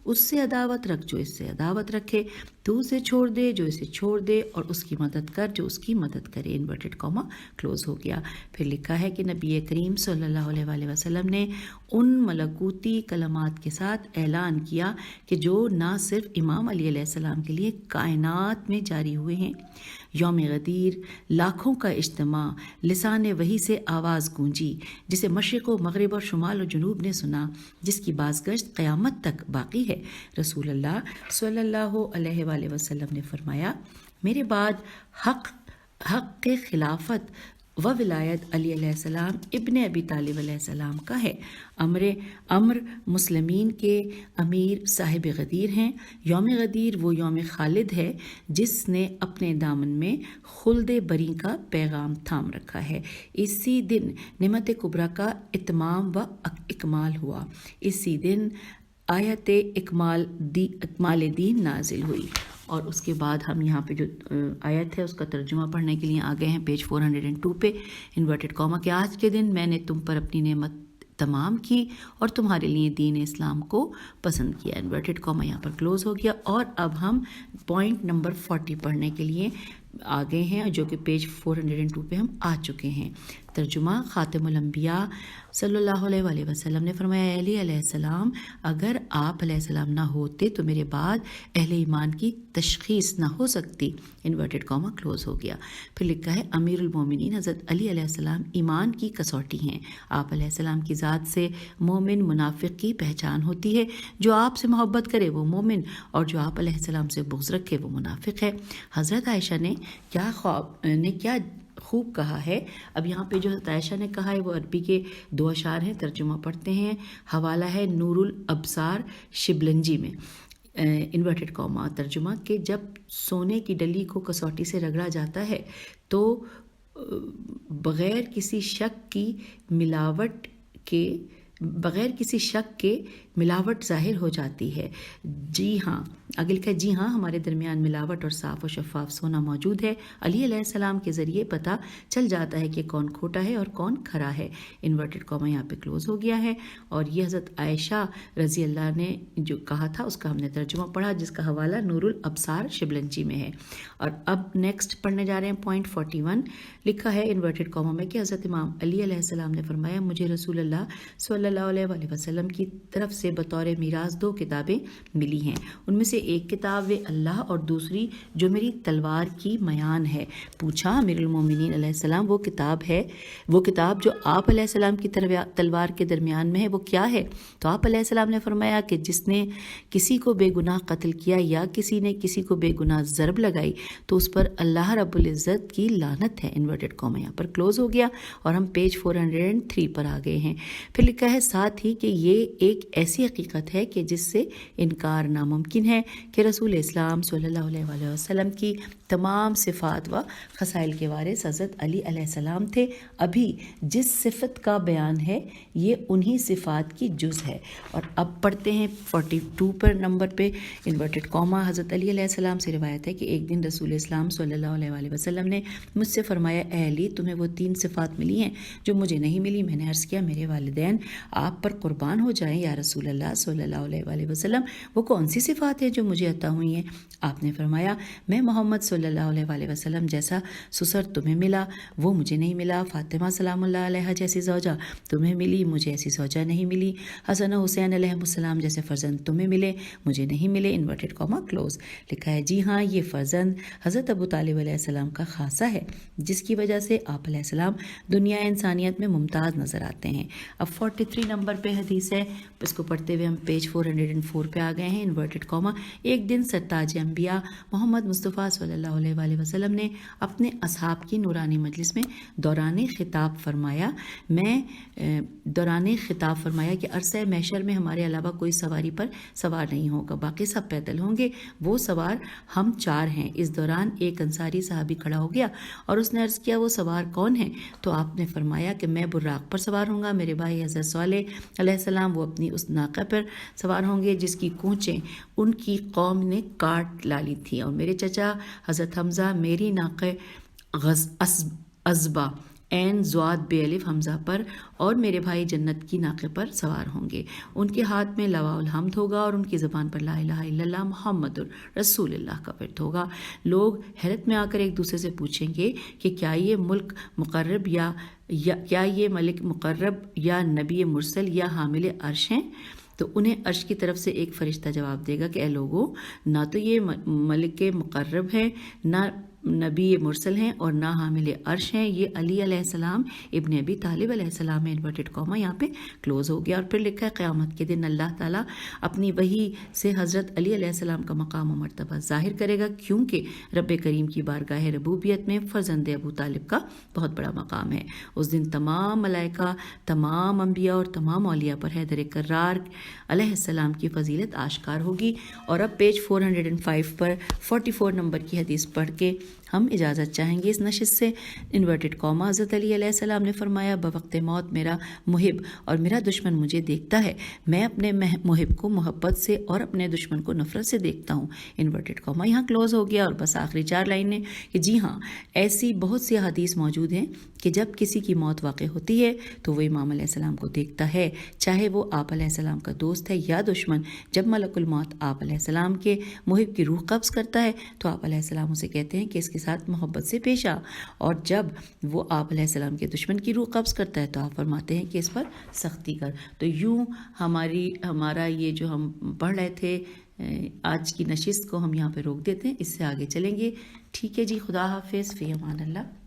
اس سے عداوت رکھ جو اس سے عداوت رکھے، تو اسے چھوڑ دے جو اسے چھوڑ دے، اور اس کی مدد کر جو اس کی مدد کرے۔ انورٹڈ کاما کلوز ہو گیا۔ پھر لکھا ہے کہ نبی کریم صلی اللہ علیہ وآلہ وسلم نے ان ملکوتی کلمات کے ساتھ اعلان کیا کہ جو نہ صرف امام علی علیہ السلام کے لیے کائنات میں جاری ہوئے ہیں۔ یوم غدیر، لاکھوں کا اجتماع، لسان وحی سے آواز گونجی، جسے مشرق و مغرب اور شمال و جنوب نے سنا، جس کی بازگشت قیامت تک باقی ہے۔ رسول اللہ صلی اللہ علیہ وآلہ وسلم نے فرمایا، میرے بعد حق کے خلافت و ولایت علی علیہ السلام ابن ابی طالب علیہ السلام کا ہے۔ امر مسلمین کے امیر صاحب غدیر ہیں۔ یوم غدیر وہ یوم خالد ہے جس نے اپنے دامن میں خلد بری کا پیغام تھام رکھا ہے۔ اسی دن نعمت کبریٰ کا اتمام و اکمال ہوا۔ اسی دن آیت اکمال دین نازل ہوئی۔ اور اس کے بعد ہم یہاں پہ جو آیت ہے اس کا ترجمہ پڑھنے کے لیے آ گئے ہیں پیج 402 پہ۔ انورٹڈ کاما کہ آج کے دن میں نے تم پر اپنی نعمت تمام کی اور تمہارے لیے دین اسلام کو پسند کیا۔ انورٹڈ کاما یہاں پر کلوز ہو گیا۔ اور اب ہم پوائنٹ نمبر 40 پڑھنے کے لیے آ گئے ہیں، جو کہ پیج 402 پہ ہم آ چکے ہیں۔ ترجمہ خاتم الانبیاء صلی اللہ علیہ وآلہ وسلم نے فرمایا، علی علیہ السلام اگر آپ علیہ السلام نہ ہوتے تو میرے بعد اہل ایمان کی تشخیص نہ ہو سکتی۔ انورٹڈ کاما کلوز ہو گیا۔ پھر لکھا ہے، امیر المومنین حضرت علی علیہ السلام ایمان کی کسوٹی ہیں۔ آپ علیہ السلام کی ذات سے مومن منافق کی پہچان ہوتی ہے۔ جو آپ سے محبت کرے وہ مومن، اور جو آپ علیہ السلام سے بغض رکھے وہ منافق ہے۔ حضرت عائشہ نے کیا خوب کہا ہے۔ اب یہاں پہ جو حضرت عائشہ نے کہا ہے وہ عربی کے 2 اشعار ہیں، ترجمہ پڑھتے ہیں۔ حوالہ ہے نور الابصار شبلنجی میں۔ انورٹڈ کاما ترجمہ کہ جب سونے کی ڈلی کو کسوٹی سے رگڑا جاتا ہے تو بغیر کسی شک کے ملاوٹ ظاہر ہو جاتی ہے۔ جی ہاں، آگے لکھا ہے، جی ہاں ہمارے درمیان ملاوٹ اور صاف و شفاف سونا موجود ہے۔ علی علیہ السلام کے ذریعے پتہ چل جاتا ہے کہ کون کھوٹا ہے اور کون کھرا ہے۔ انورٹڈ کاما یہاں پہ کلوز ہو گیا ہے۔ اور یہ حضرت عائشہ رضی اللہ نے جو کہا تھا اس کا ہم نے ترجمہ پڑھا، جس کا حوالہ نور الابصار شبلنجی میں ہے۔ اور اب نیکسٹ پڑھنے جا رہے ہیں پوائنٹ 41۔ لکھا ہے انورٹڈ کاما میں کہ حضرت امام علی علیہ السلام نے فرمایا، مجھے رسول اللہ صلی اللہ علیہ وآلہ وسلم کی طرف سے بطور میراث 2 کتابیں ملی ہیں۔ ان میں سے ایک کتاب اللہ اور دوسری جو میری تلوار کی میان ہے۔ پوچھا، امیر المومنین علیہ السلام وہ کتاب جو آپ علیہ السلام کی تلوار کے درمیان میں ہے وہ کیا ہے؟ تو آپ علیہ السلام نے فرمایا کہ جس نے کسی کو بے گناہ قتل کیا یا کسی نے کسی کو بے گناہ ضرب لگائی تو اس پر اللہ رب العزت کی لعنت ہے۔ انورٹڈ کاما یہاں پر کلوز ہو گیا اور ہم پیج 403 پر آ گئے ہیں۔ پھر لکھا ہے ساتھ ہی کہ یہ ایک ایسی حقیقت ہے کہ جس سے انکار ناممکن ہے کہ رسول اسلام صلی اللہ علیہ وآلہ وسلم کی تمام صفات و خصائل کے وارث حضرت علی علیہ السلام تھے۔ ابھی جس صفت کا بیان ہے یہ انہی صفات کی جز ہے۔ اور اب پڑھتے ہیں 42 پر نمبر پہ انورٹڈ کاما۔ حضرت علی علیہ السلام سے روایت ہے کہ ایک دن رسول اسلام صلی اللہ علیہ وآلہ وسلم نے مجھ سے فرمایا، اے علی تمہیں وہ 3 صفات ملی ہیں جو مجھے نہیں ملی۔ میں نے عرض کیا، میرے والدین آپ پر قربان ہو جائیں یا رسول اللہ صلی اللہ علیہ وآلہ وسلم، وہ کون سی صفات ہے جو مجھے عطا ہوئی ہیں؟ آپ نے فرمایا، میں محمد صلی صلی اللہ علیہ وآلہ وسلم جیسا سسر تمہیں ملا وہ مجھے نہیں ملا، فاطمہ سلام اللہ علیہ جیسی زوجہ تمہیں ملی مجھے ایسی زوجہ نہیں ملی، حسن و حسین علیہ السلام جیسے فرزند تمہیں ملے مجھے نہیں ملے، انورٹڈ کاما کلوز۔ لکھا ہے جی ہاں یہ فرزند حضرت ابو طالب علیہ السلام کا خاصہ ہے جس کی وجہ سے آپ علیہ السلام دنیا انسانیت میں ممتاز نظر آتے ہیں۔ اب 43 نمبر پہ حدیث ہے، اس کو پڑھتے ہوئے ہم پیج 404 پہ آ گئے ہیں۔ انورٹڈ کاما، ایک دن سرتاج انبیاء محمد مصطفیٰ صلی اللہ علیہ وآلہ وسلم نے اپنے اصحاب کی نورانی مجلس میں دوران خطاب فرمایا کہ عرصہ محشر میں ہمارے علاوہ کوئی سواری پر سوار نہیں ہوگا، باقی سب پیدل ہوں گے، وہ سوار ہم 4 ہیں۔ اس دوران ایک انصاری صحابی کھڑا ہو گیا اور اس نے عرض کیا وہ سوار کون ہے؟ تو آپ نے فرمایا کہ میں براق پر سوار ہوں گا، میرے بھائی حضرت صالح علیہ السلام وہ اپنی اس ناقہ پر سوار ہوں گے جس کی کونچیں ان کی قوم نے کاٹ ڈالی تھی، اور میرے چچا حضرت حمزہ میری ناقہ ازبا عین زواد بے الف حمزہ پر اور میرے بھائی جنت کی ناقے پر سوار ہوں گے، ان کے ہاتھ میں لواء الحمد ہوگا اور ان کی زبان پر لا الہ الا اللہ محمد رسول اللہ کا ورد ہوگا۔ لوگ حیرت میں آ کر ایک دوسرے سے پوچھیں گے کہ کیا یہ ملک مقرب یا نبی مرسل یا حامل عرش ہیں؟ تو انہیں عرش کی طرف سے ایک فرشتہ جواب دے گا کہ اے لوگوں، نہ تو یہ ملک مقرب ہے، نہ نبی مرسل ہیں اور نہ حامل عرش ہیں، یہ علی علیہ السلام ابن ابی طالب علیہ السلام ہے۔ انورٹڈ کاما یہاں پہ کلوز ہو گیا، اور پھر لکھا ہے قیامت کے دن اللہ تعالیٰ اپنی وحی سے حضرت علی علیہ السلام کا مقام و مرتبہ ظاہر کرے گا، کیونکہ رب کریم کی بارگاہ ربوبیت میں فرزند ابو طالب کا بہت بڑا مقام ہے۔ اس دن تمام ملائکہ، تمام انبیاء اور تمام اولیاء پر حیدر کرار علیہ السلام کی فضیلت آشکار ہوگی۔ اور اب پیج 405 پر 44 نمبر کی حدیث پڑھ کے ہم اجازت چاہیں گے اس نشست سے۔ انورٹڈ کاما، حضرت علی علیہ السلام نے فرمایا بوقت موت میرا محب اور میرا دشمن مجھے دیکھتا ہے، میں اپنے محب کو محبت سے اور اپنے دشمن کو نفرت سے دیکھتا ہوں۔ انورٹڈ کاما یہاں کلوز ہو گیا، اور بس آخری 4 لائنیں کہ جی ہاں ایسی بہت سی حدیث موجود ہیں کہ جب کسی کی موت واقع ہوتی ہے تو وہ امام علیہ السلام کو دیکھتا ہے، چاہے وہ آپ علیہ السلام کا دوست ہے یا دشمن۔ جب ملک الموت آپ علیہ السلام کے محب کی روح قبض کرتا ہے تو آپ علیہ السلام اسے کہتے ہیں کہ اس کے ساتھ محبت سے پیش آ، اور جب وہ آپ علیہ السلام کے دشمن کی روح قبض کرتا ہے تو آپ فرماتے ہیں کہ اس پر سختی کر۔ تو یوں ہمارا یہ جو ہم پڑھ رہے تھے آج کی نشست کو ہم یہاں پہ روک دیتے ہیں، اس سے آگے چلیں گے۔ ٹھیک ہے جی، خدا حافظ، فی امان اللہ۔